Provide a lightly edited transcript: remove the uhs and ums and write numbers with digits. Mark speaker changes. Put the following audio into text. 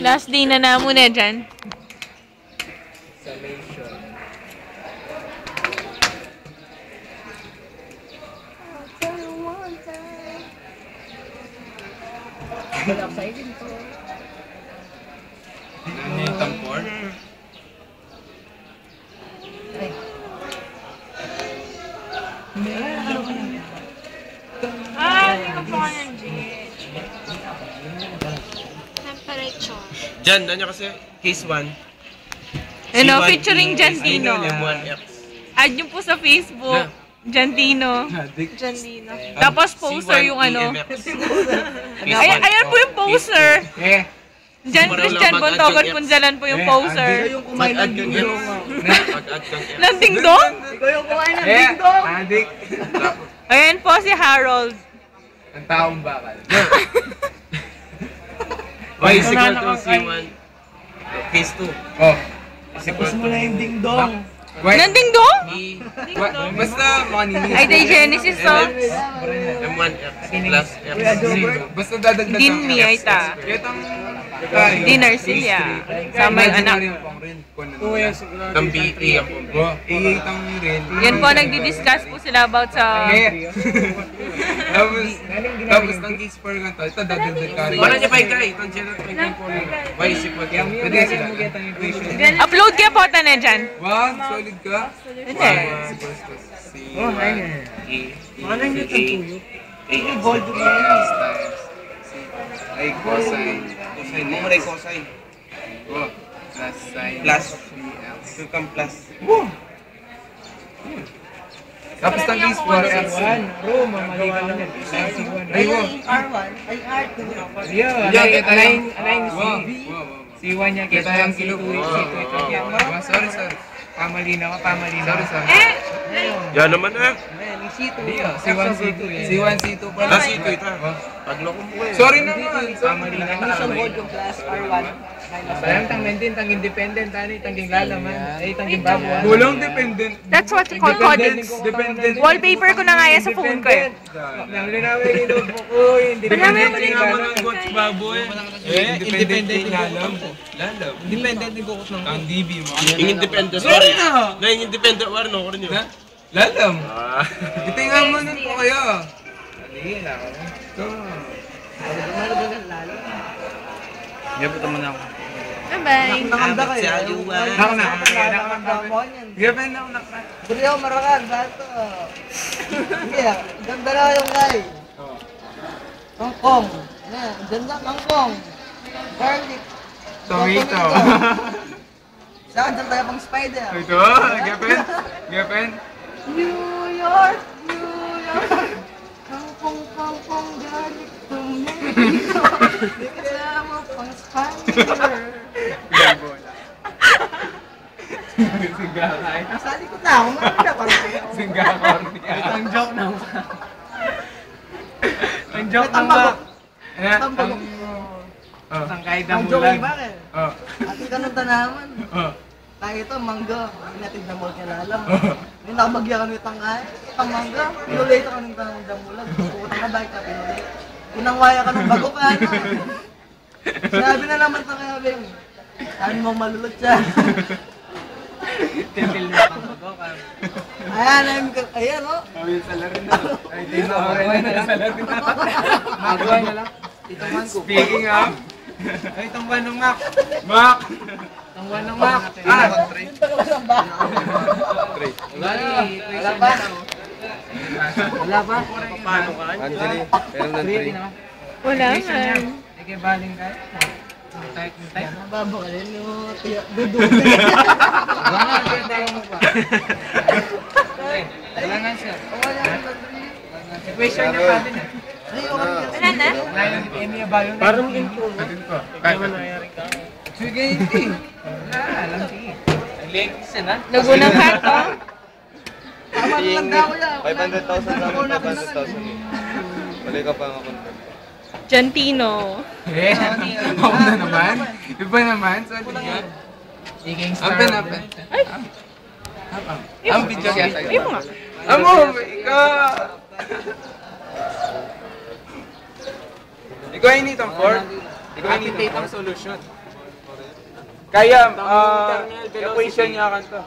Speaker 1: Last day na na muna dyan.
Speaker 2: Salvation. Wala excited po.
Speaker 3: Ano yung tampor?
Speaker 2: Ay.
Speaker 1: Hindi ko pa ng
Speaker 4: Temperature.
Speaker 3: Jan, ano kasi? Case 1.
Speaker 1: Ano, featuring Jantino.
Speaker 3: M1X.
Speaker 1: Add nyo po sa Facebook. Jantino.
Speaker 4: Jandino.
Speaker 1: Tapos poster yung ano. Ayan po yung poster. Jan Christian Bontogon Punjalan po yung poster.
Speaker 2: Yung kumain ng dingdong.
Speaker 3: Mag-add kang M.
Speaker 1: Ng dingdong?
Speaker 2: Ikaw yung kumain ng dingdong.
Speaker 5: Adik.
Speaker 1: Ayan po si Harold.
Speaker 5: Ang taong bakal.
Speaker 3: Why is equal to C1? Case 2.
Speaker 5: Oh.
Speaker 2: Tapos mo na yung dingdong.
Speaker 1: Ng dingdong?
Speaker 5: Basta manini.
Speaker 1: Ay, day Genesis song.
Speaker 3: M1X plus X.
Speaker 5: Basta dadagdag
Speaker 1: Din mi ay ta.
Speaker 5: Kitang
Speaker 1: Dinner sila. Sama yung anak.
Speaker 3: Ang BE ang pumbi.
Speaker 5: Iyitang rin.
Speaker 1: Yan po, nagdi-discuss po sila about sa...
Speaker 5: Tapos ng case for nga to, ito dadagdag ka rin.
Speaker 3: Wala niya pa ikay. Itong general pa ikay po. Why is equal to M?
Speaker 5: Pwede sila.
Speaker 1: Upload kaya po ta na dyan.
Speaker 5: Wow, solid ka.
Speaker 1: Hindi.
Speaker 5: Oh,
Speaker 3: E.
Speaker 2: Ano yung tuyo?
Speaker 3: A.
Speaker 2: Gold yung
Speaker 5: Ay, cosine.
Speaker 3: Cosine. Mumuray cosine.
Speaker 5: Oh, plus sine.
Speaker 3: Plus.
Speaker 5: 3x.
Speaker 3: 2 kang plus.
Speaker 5: Tapos ng case for x.
Speaker 2: Bro, mamali ka na.
Speaker 5: Ay, wow.
Speaker 2: R1, ay R2.
Speaker 5: Yeah, kita yung... Wow, wow.
Speaker 6: C1 niya,
Speaker 5: Kita yung kilo. Sorry.
Speaker 6: Pamali na ako.
Speaker 5: Sorry.
Speaker 3: Yan naman eh.
Speaker 5: C1, C2. C1, C2 pala.
Speaker 3: Ah, C2 ito. Pagloko mo eh.
Speaker 5: Sorry naman.
Speaker 6: Pamali na ako.
Speaker 2: Isang gold yung plus R1.
Speaker 6: Sayang tang maintain, tang independent, tang lalaman. Ay, tang babuan.
Speaker 5: Kulang dependent.
Speaker 1: That's what you call codex.
Speaker 5: Dependent.
Speaker 1: Wallpaper ko na nga yan sa phone ko eh.
Speaker 6: Nang linawin yung notebook ko, independent
Speaker 3: Hindi naman ang goats baboy.
Speaker 5: Independent lalam.
Speaker 6: Independent yung kukot ng
Speaker 5: Ang DB mo.
Speaker 3: Yung independent, sorry. Na yung independent war, no? Ko rin yun.
Speaker 5: Lalam. Itingan mo nun po kayo.
Speaker 6: Hindi, lang ako.
Speaker 5: Gapit naman ako.
Speaker 1: Bye-bye.
Speaker 2: Nakanda kayo.
Speaker 6: Nakanda
Speaker 2: mo yan.
Speaker 5: Gapit na ako.
Speaker 2: Buli ako marakal, bato. Hindi ah, ganda na yung guy. Kangkong. Ayan, ganda kangkong. Garlic.
Speaker 5: Tomato.
Speaker 2: Saan dyan tayo pang spider?
Speaker 5: Ito, gapit.
Speaker 2: New York. Kangkong, garlic, tomato. Kasama pang spider.
Speaker 5: Singgakay.
Speaker 2: Nasa likod na ako, marami na
Speaker 5: Singgakay.
Speaker 6: Ang joke na Ang joke
Speaker 2: Ang
Speaker 6: ng ba?
Speaker 2: Tambag.
Speaker 6: Ang kahit
Speaker 2: Ang
Speaker 6: ang
Speaker 2: joke
Speaker 6: bulan.
Speaker 2: ni bakit?
Speaker 5: Oh.
Speaker 2: Ati ka nung tanaman.
Speaker 5: Oh.
Speaker 2: Kaya ito, mangga. Inatid na mo kaya lalam. Yung nakabagya ka nung tangay. Itang mangga. Pinulay ka nung tanang damulag. Putang ka bike ka, pinulay. Pinangwaya ka nung bago ka, ano. Sinabi na naman sa kaya, Beng. Sabi mo malulot siya.
Speaker 6: Titil na ang bago ka.
Speaker 2: Ayan, oh.
Speaker 5: Kami sa larin na. Ay, di na ako rin na sa larin na.
Speaker 6: Magawa na lang.
Speaker 2: Itong man ko.
Speaker 5: Speaking of,
Speaker 6: Ay, itong banong Mac.
Speaker 5: Mac!
Speaker 6: Itong banong Mac.
Speaker 2: Yun talaga lang ba?
Speaker 6: Wala pa. Wala pa?
Speaker 3: Paano ka?
Speaker 5: Anjali, meron ng 3.
Speaker 1: Wala nga.
Speaker 6: Ike baling ka. Type.
Speaker 2: Nababakalin nyo. Dudu.
Speaker 6: Wala nga siya tayo mo pa. Wala nga siya. Question niya pa din.
Speaker 2: Ay, okay.
Speaker 1: Wala na?
Speaker 6: Ngayon, Emi Abayon.
Speaker 3: Parang intro.
Speaker 5: Atin ko.
Speaker 6: Sige, hindi. Wala, alam siya. Nag-legs na.
Speaker 1: Nagunang hat, oh.
Speaker 2: Tama na lang daw yan.
Speaker 5: 500,000 namin, 500,000. Balik ka pa nga konti.
Speaker 1: Jantino.
Speaker 5: Ako na naman. Iba naman, solid nga.
Speaker 6: Sige, star.
Speaker 5: Apen.
Speaker 1: Ay!
Speaker 5: Ang video kaya sa'yo.
Speaker 1: Ayun nga.
Speaker 5: Amo, ikaw! Ikaw ay initang 4. Ikaw ay initang solution. Kaya, equation niya kanto.